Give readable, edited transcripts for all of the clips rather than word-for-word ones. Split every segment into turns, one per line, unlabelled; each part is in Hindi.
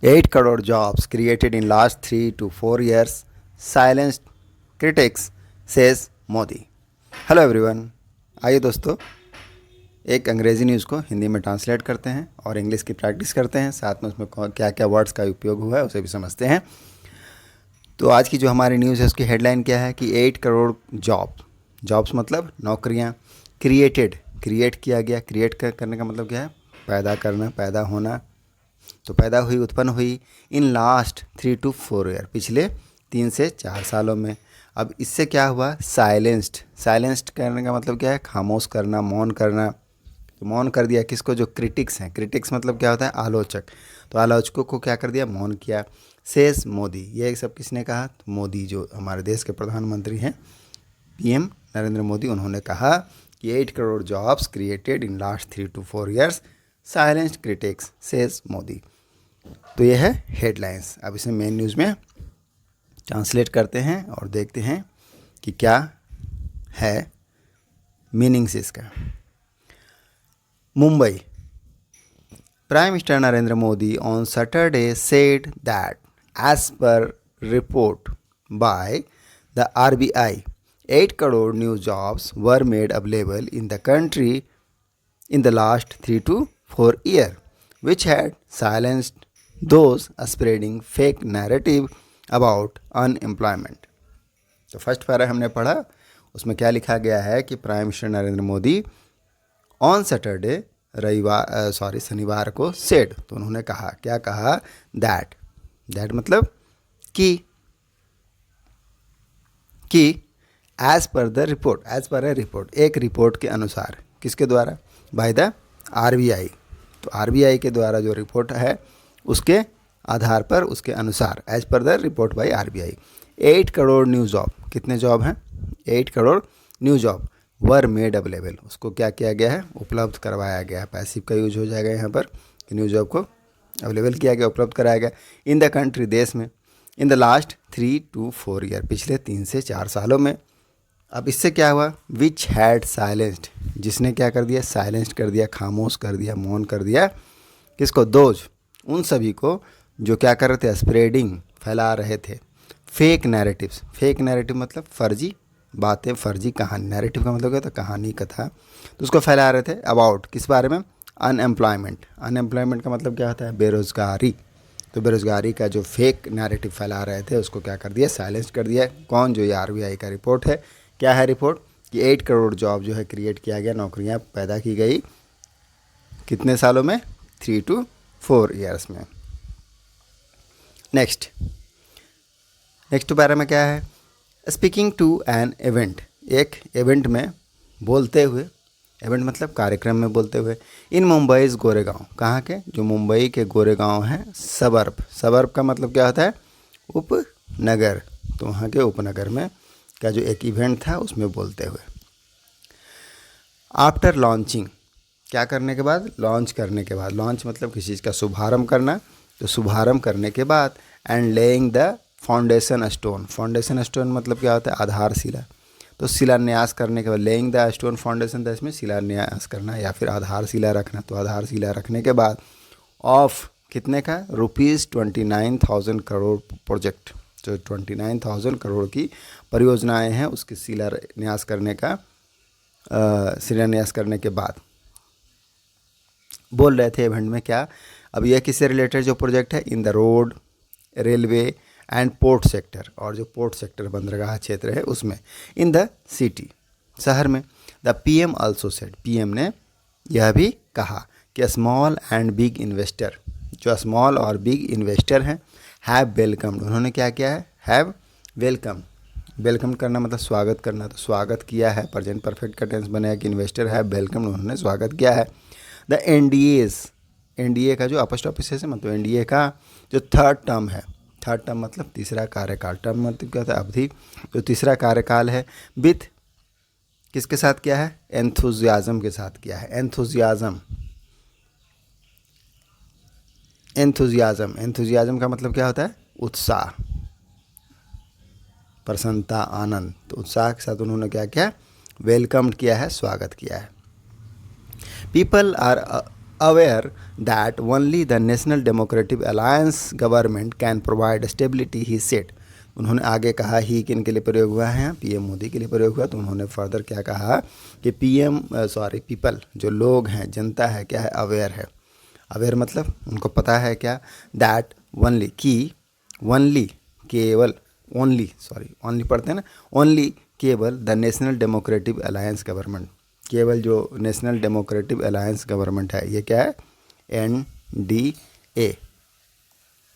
8 crore jobs created in last 3 to 4 years silenced critics, says Modi. Hello everyone, आइए दोस्तों एक अंग्रेज़ी न्यूज़ को हिंदी में ट्रांसलेट करते हैं और इंग्लिश की प्रैक्टिस करते हैं, साथ में उसमें क्या क्या वर्ड्स का उपयोग हुआ है उसे भी समझते हैं। तो आज की जो हमारी न्यूज़ है उसकी हेडलाइन क्या है कि 8 करोड़ जॉब्स मतलब नौकरियां क्रिएट किया गया। करने का मतलब क्या है? पैदा करना, पैदा होना। तो पैदा हुई, उत्पन्न हुई इन लास्ट 3 to 4 ईयर, पिछले 3 से 4 सालों में। अब इससे क्या हुआ? साइलेंस्ड करने का मतलब क्या है? खामोश करना, मौन करना। तो मौन कर दिया किसको? जो क्रिटिक्स हैं। क्रिटिक्स मतलब क्या होता है? आलोचक। तो आलोचकों को क्या कर दिया? मौन किया। सेज मोदी, ये सब किसने कहा? तो मोदी, जो हमारे देश के प्रधानमंत्री हैं, पीएम नरेंद्र मोदी, उन्होंने कहा कि 8 crore jobs created in last 3 to 4 years silenced critics, says Modi. तो यह है हेडलाइंस। अब इसे मेन न्यूज़ में ट्रांसलेट करते हैं और देखते हैं कि क्या है मीनिंग्स इसका। Mumbai, Prime Minister Narendra Modi on Saturday said that as per report by the RBI, 8 crore new jobs were made available in the country in the last 3 to 4 years, which had silenced those spreading fake narrative about unemployment. तो फर्स्ट पैरा हमने पढ़ा, उसमें क्या लिखा गया है कि prime minister Narendra Modi on Saturday, शनिवार को सेड, तो उन्होंने कहा, क्या कहा? दैट मतलब कि as per the report, as per A report, एक रिपोर्ट के अनुसार। किसके द्वारा? By the RBI. तो आरबीआई के द्वारा जो रिपोर्ट है उसके आधार पर, उसके अनुसार, as per the report by RBI, 8 crore new job, कितने जॉब हैं? 8 crore new job were made available, उसको क्या किया गया है? उपलब्ध करवाया गया है। पैसिव का यूज हो जाएगा यहाँ पर कि न्यू जॉब को अवेलेबल किया गया, उपलब्ध कराया गया। इन द कंट्री, देश में। इन द लास्ट 3 to 4 ईयर, पिछले 3 से 4 सालों में। अब इससे क्या हुआ? विच हैड साइलेंस्ड, जिसने क्या कर दिया? साइलेंस्ड कर दिया, खामोश कर दिया, मौन कर दिया। किसको? दोज, उन सभी को जो क्या कर रहे थे? स्प्रेडिंग, फैला रहे थे फेक नैरेटिव्स। फेक नैरेटिव मतलब फर्जी बातें, फर्जी कहानी। नैरेटिव का मतलब क्या होता है? कहानी, कथा। तो उसको फैला रहे थे अबाउट, किस बारे में? अनएम्प्लॉयमेंट का मतलब क्या होता है? बेरोजगारी। तो बेरोजगारी का जो फेक नैरेटिव फैला रहे थे उसको क्या कर दिया? साइलेंस कर दिया। कौन? जो ये आरबीआई का रिपोर्ट है। क्या है रिपोर्ट? कि 8 करोड़ जॉब जो है क्रिएट किया गया, नौकरियां पैदा की गई, कितने सालों में? 3 to 4 ईयर्स में। नेक्स्ट पैरा में क्या है? स्पीकिंग टू एन इवेंट, एक इवेंट में बोलते हुए, इवेंट मतलब कार्यक्रम में बोलते हुए, इन मुंबईज़ गोरेगांव, कहाँ के? जो मुंबई के गोरेगांव हैं, सबर्ब का मतलब क्या होता है? उपनगर। तो वहाँ के उपनगर में का जो एक इवेंट था उसमें बोलते हुए। आफ्टर लॉन्चिंग, क्या करने के बाद? लॉन्च करने के बाद। लॉन्च मतलब किसी चीज़ का शुभारंभ करना। तो शुभारंभ करने के बाद, and laying the foundation stone मतलब क्या होता है? आधारशिला। तो शिलान्यास करने के बाद, लेइंग द स्टोन फाउंडेशन, तो इसमें शिलान्यास करना या फिर आधारशिला रखना। तो आधारशिला रखने के बाद ऑफ कितने का? ₹29,000 करोड़ प्रोजेक्ट, जो 29,000 करोड़ की परियोजनाएं हैं उसकी शिलान्यास करने के बाद बोल रहे थे इवेंट में क्या? अब यह किससे रिलेटेड जो प्रोजेक्ट है? In the road, railway and port sector, और जो पोर्ट सेक्टर, बंदरगाह क्षेत्र है उसमें। इन द सिटी, शहर में। The PM also said, PM ने यह भी कहा कि स्मॉल एंड बिग इन्वेस्टर, जो स्मॉल और बिग इन्वेस्टर हैं, हैव वेलकम्ड, उन्होंने क्या किया है? हैव वेलकम करना मतलब स्वागत करना। तो स्वागत किया है, प्रेजेंट परफेक्ट का टेंस बनेगा कि इन्वेस्टर हैव वेलकम्ड, उन्होंने स्वागत किया है। द एनडीए का जो अपोस्ट्रोफी से मतलब एनडीए का जो थर्ड टर्म है, थर्ड टर्म मतलब तीसरा कार्यकाल, टर्म मतलब क्या होता है? अवधि। तो तीसरा कार्यकाल है, विथ किसके साथ किया है? एंथुजियाज्म के साथ किया है। एंथुजियाज्म का मतलब क्या होता है? उत्साह, प्रसन्नता, आनंद। तो उत्साह के साथ उन्होंने क्या किया? वेलकम किया है, स्वागत किया है। People are aware that only the National Democratic Alliance government can provide stability, he said. उन्होंने आगे कहा, ही किन के लिए प्रयोग हुआ है, पीएम मोदी के लिए प्रयोग हुआ। तो उन्होंने फर्दर क्या कहा कि पीपल जो लोग हैं, जनता है, क्या है, अवेयर है। अवेयर मतलब उनको पता है क्या, दैट ओनली, कि ओनली केवल, ओनली पढ़ते हैं ना, ओनली केवल the national democratic alliance government, केवल जो नेशनल डेमोक्रेटिक अलायंस गवर्नमेंट है, ये क्या है, NDA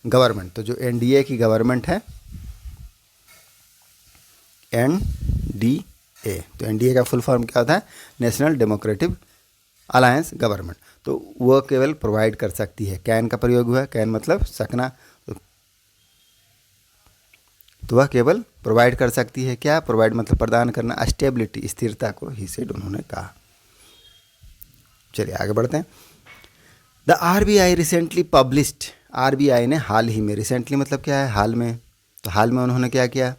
गवर्नमेंट। तो जो NDA की गवर्नमेंट है, NDA, तो NDA का फुल फॉर्म क्या होता है, नेशनल डेमोक्रेटिक अलायंस गवर्नमेंट। तो वो केवल प्रोवाइड कर सकती है, कैन का प्रयोग हुआ, कैन मतलब सकना, तो वह केवल प्रोवाइड कर सकती है, क्या, प्रोवाइड मतलब प्रदान करना, स्टेबिलिटी, स्थिरता को, ही सेड, उन्होंने कहा। चलिए आगे बढ़ते हैं। The RBI recently published, RBI ने हाल ही में, रिसेंटली मतलब क्या है, हाल में, तो हाल में उन्होंने क्या किया,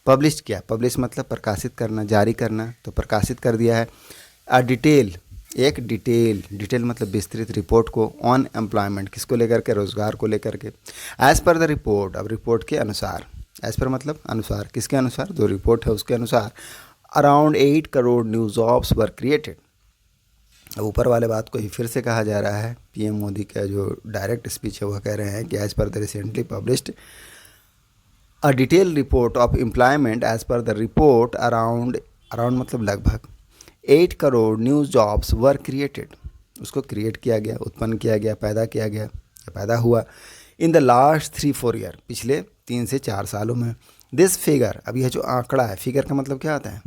पब्लिश किया। पब्लिश मतलब प्रकाशित करना, जारी करना, तो प्रकाशित कर दिया है। डिटेल, एक डिटेल मतलब विस्तृत रिपोर्ट को, ऑन एम्प्लॉयमेंट, किसको लेकर के, रोजगार को लेकर के। एज पर द रिपोर्ट, अब रिपोर्ट के अनुसार, एज पर मतलब अनुसार, किसके अनुसार, जो रिपोर्ट है उसके अनुसार, around 8 crore new jobs were created. अब ऊपर वाले बात को ही फिर से कहा जा रहा है, पीएम मोदी का जो डायरेक्ट स्पीच है वह कह रहे हैं कि as per the recently published a detail report of employment, as per the report around मतलब लगभग 8 crore new jobs were created, उसको क्रिएट किया गया, उत्पन्न किया गया, पैदा किया गया, पैदा हुआ इन द लास्ट 3-4 ईयर, पिछले 3 से 4 सालों में। दिस फिगर, अब यह जो आंकड़ा है, फिगर का मतलब क्या होता है,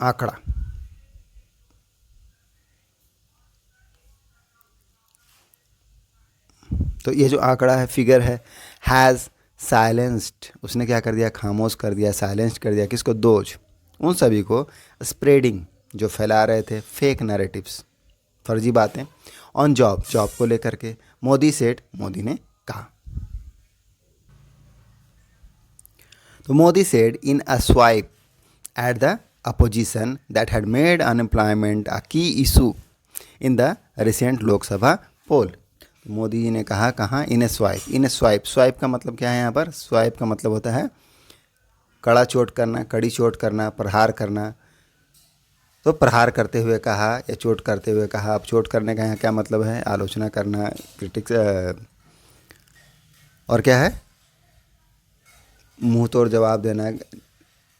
आंकड़ा, तो ये जो आंकड़ा है, फिगर है, हैज़ साइलेंस्ड, उसने क्या कर दिया, खामोश कर दिया, साइलेंस्ड कर दिया, किसको, दोज, उन सभी को, स्प्रेडिंग, जो फैला रहे थे फेक नैरेटिव्स, फर्जी बातें, ऑन जॉब को लेकर के। मोदी सेड, मोदी ने कहा। तो Modi said in a swipe at the opposition that had made unemployment a key issue in the recent Lok Sabha poll. Modi ji ने कहा, कहाँ, इन ए स्वाइप का मतलब क्या है, यहाँ पर स्वाइप का मतलब होता है कड़ा चोट करना, कड़ी चोट करना, प्रहार करना। तो प्रहार करते हुए कहा या चोट करते हुए कहा। अब चोट करने का यहाँ क्या मतलब है, आलोचना करना, क्रिटिक्स, और क्या है, मुंह तोड़ जवाब देना,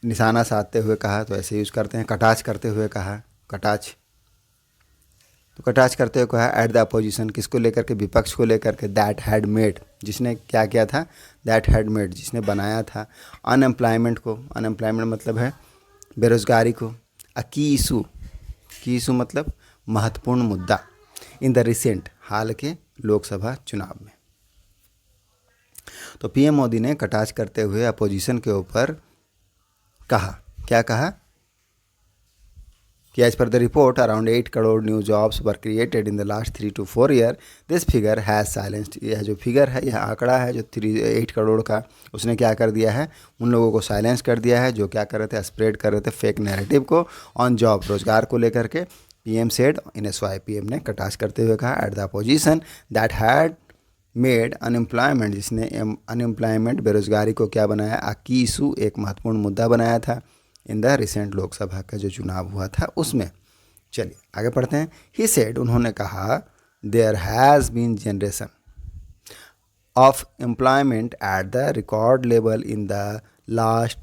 निशाना साधते हुए कहा, तो ऐसे यूज़ करते हैं। कटाच करते हुए कहा, कटाच, तो कटाच करते हुए कहा एट द अपोजिशन, किसको लेकर के, विपक्ष को लेकर के, दैट हैड मेड, जिसने क्या किया था, दैट हैड मेड, जिसने बनाया था, अनएम्प्लॉयमेंट को, अनएम्प्लॉयमेंट मतलब है बेरोजगारी को, अ की इशू मतलब महत्वपूर्ण मुद्दा, इन द रिसेंट, हाल के लोकसभा चुनाव में। तो पीएम मोदी ने कटाच करते हुए अपोजिशन के ऊपर कहा, क्या कहा कि as per the report around 8 crore new jobs were created in the last 3 to 4 year, this figure has silenced, यह जो फिगर है, यह आंकड़ा है जो 8 करोड़ का, उसने क्या कर दिया है, उन लोगों को साइलेंस कर दिया है जो क्या कर रहे थे, स्प्रेड कर रहे थे फेक नैरेटिव को, ऑन जॉब, रोजगार को लेकर के। PM said in A swipe, PM ने कटाच करते हुए कहा eight the opposition that had made unemployment, जिसने अनएम्प्लॉयमेंट, बेरोजगारी को क्या बनाया, अ की इशू, एक महत्वपूर्ण मुद्दा बनाया था इन द रिसेंट लोकसभा का जो चुनाव हुआ था उसमें। चलिए आगे पढ़ते हैं। ही सेड, उन्होंने कहा, there has been generation of employment at the record level in the last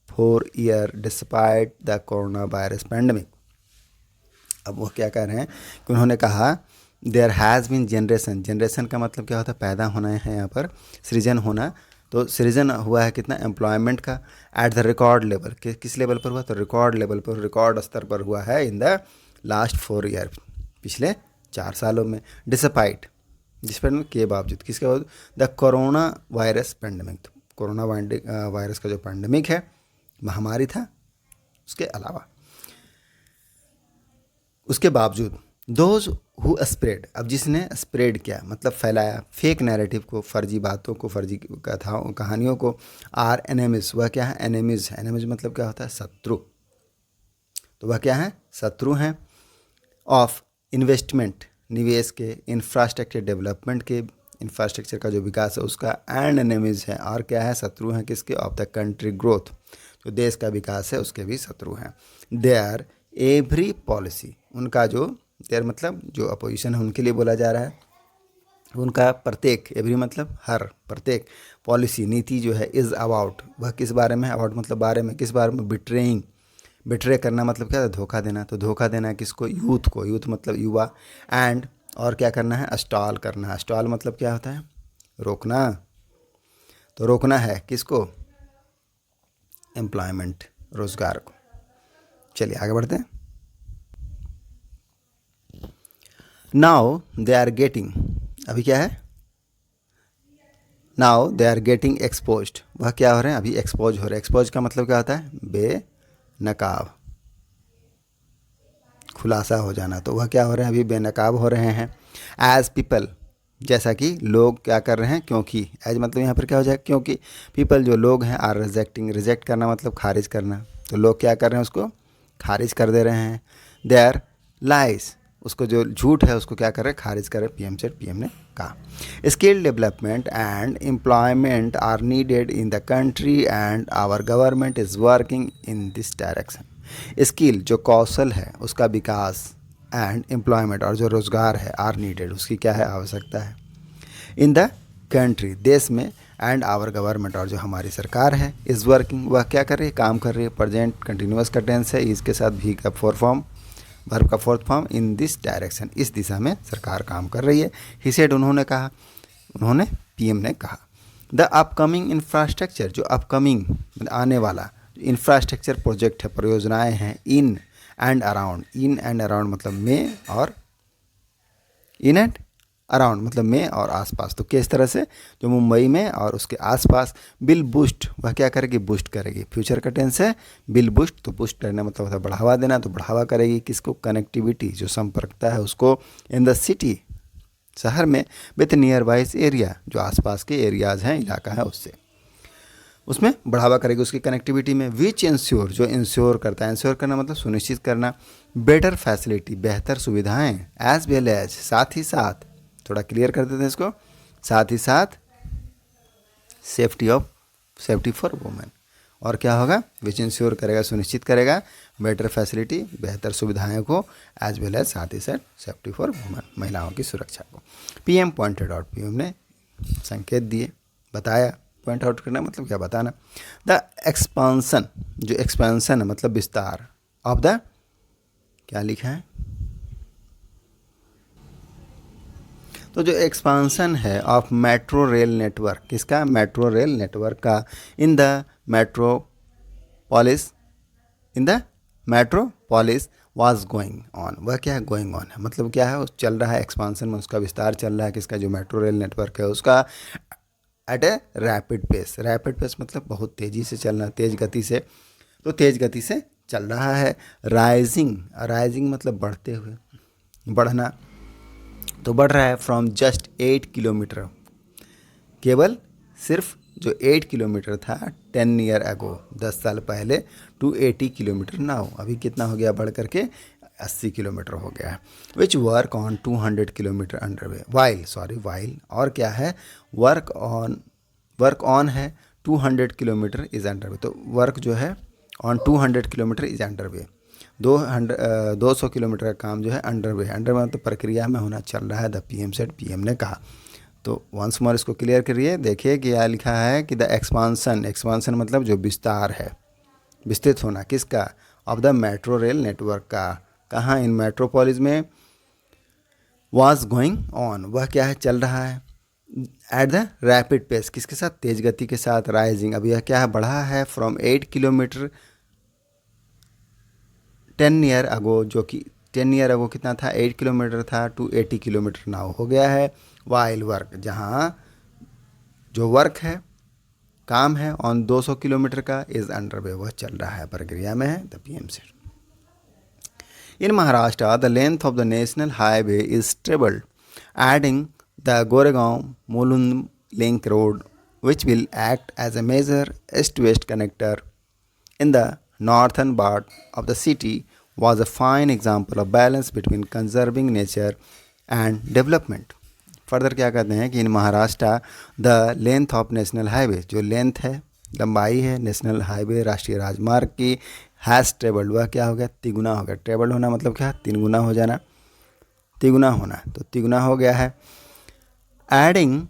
4 year despite the corona virus pandemic. अब वो क्या कह रहे हैं कि उन्होंने कहा देयर हैज़ बीन जनरेशन का मतलब क्या होता है, पैदा होना है, यहाँ पर सृजन होना। तो सृजन हुआ है कितना, एम्प्लॉयमेंट का, एट द रिकॉर्ड लेवल, किस लेवल पर हुआ, तो रिकॉर्ड लेवल पर, रिकॉर्ड स्तर पर हुआ है इन द लास्ट 4 ईयर, पिछले 4 सालों में। डिस्पाइट, जिस पर के बावजूद, किसके बावजूद, द कोरोना वायरस पैंडमिक, तो कोरोना वायरस का जो पैंडमिक है, महामारी था, उसके अलावा, उसके बावजूद, दोज हु स्प्रेड, अब जिसने स्प्रेड किया मतलब फैलाया, फेक नैरेटिव को, फर्जी बातों को, फर्जी कथाओं, कहानियों को, आर एनेमिज, वह क्या है, एनेमिज, एनेमिज मतलब क्या होता है, शत्रु, तो वह क्या है, शत्रु हैं, ऑफ इन्वेस्टमेंट निवेश के, इंफ्रास्ट्रक्चर डेवलपमेंट के, इंफ्रास्ट्रक्चर का जो विकास है उसका, एंड एनिमीज है और क्या है, शत्रु हैं किसके, ऑफ द कंट्री ग्रोथ, जो देश का विकास है उसके भी शत्रु हैं। देयर एवरी पॉलिसी, उनका जो देयर मतलब जो अपोजिशन है उनके लिए बोला जा रहा है, उनका प्रत्येक, एवरी मतलब हर, प्रत्येक पॉलिसी नीति जो है, इज़ अबाउट, वह किस बारे में, अबाउट मतलब बारे में, किस बारे में, बिट्रेइंग, बिट्रे करना मतलब क्या है, धोखा देना, तो धोखा देना है किसको, यूथ को, यूथ मतलब युवा, एंड और क्या करना है, स्टॉल करना है, स्टॉल मतलब क्या होता है, रोकना, तो रोकना है किसको, एम्प्लॉयमेंट, रोजगार को। चलिए आगे बढ़ते हैं। नाउ दे आर गेटिंग, अभी क्या है, now they are getting exposed, वह क्या हो रहे हैं, अभी एक्सपोज हो रहे हैं। एक्सपोज का मतलब क्या होता है, बेनकाब, खुलासा हो जाना, तो वह क्या हो रहे हैं, अभी बेनकाब हो रहे हैं। एज पीपल, जैसा कि लोग क्या कर रहे हैं, क्योंकि, एज मतलब यहाँ पर क्या हो जाएगा, क्योंकि, पीपल जो लोग हैं, आर रिजेक्टिंग, रिजेक्ट करना मतलब खारिज करना, तो लोग क्या कर रहे हैं, उसको खारिज कर दे रहे हैं। देयर लाइज, उसको जो झूठ है उसको क्या कर रहे हैं, खारिज कर रहे हैं, पीएम सेड, पीएम ने कहा। Skill development and employment are needed in the country and our government is working in this direction. Skill जो कौशल है उसका विकास, एंड एम्प्लॉयमेंट और जो रोज़गार है, आर नीडेड उसकी क्या है, आवश्यकता है, इन द कंट्री देश में, एंड आवर गवर्नमेंट और जो हमारी सरकार है, इज़ वर्किंग वह क्या कर रही है, काम कर रही है, प्रेजेंट कंटिन्यूस का टेंस है, इसके साथ भी का फोर फॉर्म, वर्ब का fourth form, in this direction, इस दिशा में सरकार काम कर रही है। ही सेड उन्होंने कहा, उन्होंने पीएम ने कहा। द अपकमिंग इंफ्रास्ट्रक्चर, जो अपकमिंग आने वाला इंफ्रास्ट्रक्चर प्रोजेक्ट है, परियोजनाएं हैं, in and around, in and around मतलब में और, इन एंड अराउंड मतलब में और आसपास, तो किस तरह से, जो मुंबई में और उसके आसपास, बिल बूस्ट वह क्या करेगी, बूस्ट करेगी, फ्यूचर का टेंस है, बिल बूस्ट, तो बूस्ट करना मतलब होता है बढ़ावा देना, तो बढ़ावा करेगी किसको, कनेक्टिविटी, जो संपर्कता है उसको, इन द सिटी, शहर में, विथ नियर बाइज एरिया, जो आसपास के एरियाज़ हैं, इलाका है उससे, उसमें बढ़ावा करेगी उसकी कनेक्टिविटी में। विच इंश्योर, जो इंश्योर करता है, इंश्योर करना मतलब सुनिश्चित करना, बेटर फैसिलिटी, बेहतर सुविधाएं, एज वेल एज साथ ही साथ, थोड़ा क्लियर कर देते हैं इसको, साथ ही साथ, सेफ्टी फॉर वुमेन, और क्या होगा, विच इंश्योर करेगा, सुनिश्चित करेगा, बेटर फैसिलिटी, बेहतर सुविधाएं को, एज वेल एज साथ ही साथ, सेफ्टी फॉर वुमेन, महिलाओं की सुरक्षा को। पीएम पॉइंटेड आउट, पीएम ने संकेत दिए, बताया, पॉइंट आउट करना मतलब क्या, बताना। द एक्सपांसन, जो एक्सपेंशन है मतलब विस्तार, ऑफ द, क्या लिखा है, तो जो एक्सपांसन है ऑफ मेट्रो रेल नेटवर्क, किसका, मेट्रो रेल नेटवर्क का, in the metropolis, in the metropolis was going on, वह क्या है, गोइंग ऑन है मतलब क्या है, उस चल रहा है, एक्सपांसन में उसका विस्तार चल रहा है, किसका, जो मेट्रो रेल नेटवर्क है उसका, at a rapid pace, rapid pace मतलब बहुत तेज़ी से चलना, तेज़ गति से, तो तेज़ गति से चल रहा है। राइजिंग, राइजिंग मतलब बढ़ते हुए, बढ़ना, तो बढ़ रहा है, फ्रॉम जस्ट 8 किलोमीटर, केवल सिर्फ जो 8 किलोमीटर था, 10 ईयर अगो, 10 साल पहले, टू 80 किलोमीटर नाउ, अभी कितना हो गया, बढ़ करके 80 किलोमीटर हो गया है। Which work on 200 kilometre under way, while, और क्या है, वर्क ऑन है, 200 किलोमीटर इज अंडर वे, तो वर्क जो है on 200 kilometre is under way, 200 kilometre का काम जो है अंडर वे मतलब प्रक्रिया में होना, चल रहा है, द पीएम सेड, पीएम ने कहा। तो वंस मोर इसको क्लियर करिए, देखिए कि क्या लिखा है कि द एक्सपांसन मतलब जो विस्तार है, विस्तृत होना, किसका, of the metro rail network का, कहाँ, इन मेट्रोपोलिस में, वाज गोइंग ऑन वह क्या है, चल रहा है, एट द रैपिड पेस, किसके साथ, तेज गति के साथ, राइजिंग, अब यह क्या है, बढ़ा है, फ्रॉम 8 किलोमीटर 10 ईयर अगो, जो कि 10 ईयर अगो कितना था, 8 किलोमीटर था, टू 80 किलोमीटर नाउ हो गया है। वाइल वर्क, जहाँ जो वर्क है, काम है, ऑन 200 किलोमीटर का, इज अंडर वे वह चल रहा है, प्रक्रिया में है, the PM said. In Maharashtra, the length of the national highway is trebled, adding the Goregaon-Mulund link road, which will act as a major east-west connector in the northern part of the city. was a fine example of balance between conserving nature and development. Further क्या कहते हैं कि in Maharashtra the length of national highway, जो लेंथ है, लंबाई है नेशनल हाईवे राष्ट्रीय राजमार्ग की, हैज़ ट्रेवल्ड, वह क्या हो गया, तिगुना हो गया. ट्रेवल्ड होना मतलब क्या, 3 गुना हो जाना, तिगुना होना, तो तिगुना हो गया है. एडिंग,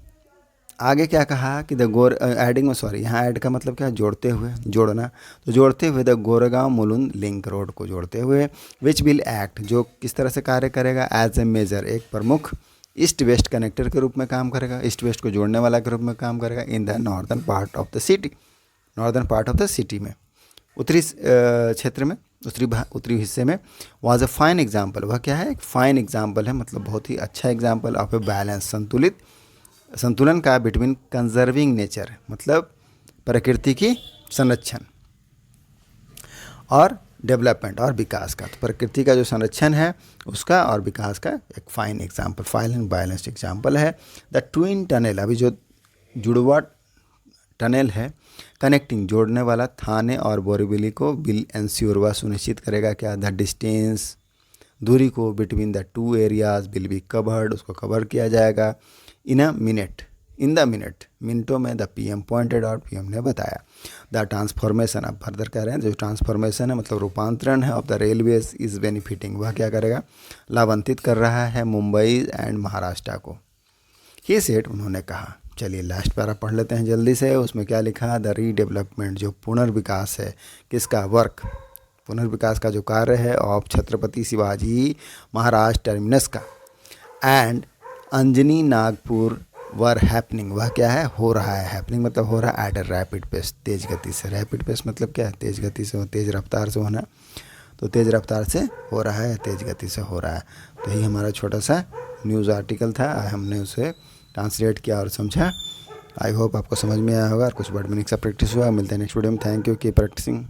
आगे क्या कहा कि एडिंग में सॉरी, यहाँ ऐड का मतलब क्या, जोड़ते हुए, जोड़ना, तो जोड़ते हुए the Goregaon Mulund link road को जोड़ते हुए, विच विल एक्ट, जो किस तरह से कार्य करेगा, एज ए मेजर, एक प्रमुख ईस्ट वेस्ट कनेक्टर के रूप में काम करेगा, ईस्ट वेस्ट को जोड़ने वाला के रूप में काम करेगा, in the northern part of the city, northern part of the city में, उत्तरी क्षेत्र में, उत्तरी हिस्से में. वाज अ फाइन एग्जाम्पल, वह क्या है, एक फाइन एग्जाम्पल है, मतलब बहुत ही अच्छा एग्जाम्पल ऑफ ए बैलेंस, संतुलन का, बिटवीन कंजर्विंग नेचर, मतलब प्रकृति की संरक्षण, और डेवलपमेंट, और विकास का. तो प्रकृति का जो संरक्षण है उसका और विकास का एक fine example, fine and balanced example है. द ट्विन टनल, अभी जो जुड़वा टनल है, कनेक्टिंग, जोड़ने वाला थाने और बोरीवली को, विल एंश्योर, वह सुनिश्चित करेगा क्या, द डिस्टेंस, दूरी को, between the 2 areas will be covered, उसको कवर किया जाएगा, इन द मिनट, मिनटों में, the PM pointed out, PM ने बताया. द ट्रांसफॉर्मेशन, अब फर्दर कह रहे हैं जो ट्रांसफॉर्मेशन है मतलब रूपांतरण है, of the railways is benefiting, वह क्या करेगा, लाभान्वित कर रहा है मुंबई एंड महाराष्ट्र को. ही सेड, उन्होंने कहा. चलिए लास्ट पैरा पढ़ लेते हैं जल्दी से. उसमें क्या लिखा, द रीडेवलपमेंट, जो पुनर्विकास है, किसका, वर्क, पुनर्विकास का जो कार्य है, ऑफ छत्रपति शिवाजी महाराज टर्मिनस का, and Anjani Nagpur were happening, वह क्या है, हो रहा है, हैपनिंग मतलब हो रहा है, एट ए रैपिड पेस, तेज गति से. रैपिड पेस मतलब क्या है, तेज गति से, तेज रफ्तार से होना, तो तेज रफ्तार से हो रहा है, तेज गति से हो रहा है. तो यही हमारा छोटा सा न्यूज़ आर्टिकल था, हमने उसे ट्रांसलेट किया और समझा. आई होप आपको समझ में आया होगा और कुछ वर्ड मीनिंग का प्रैक्टिस हुआ. मिलते हैं नेक्स्ट वीडियो में. Thank you, keep practising.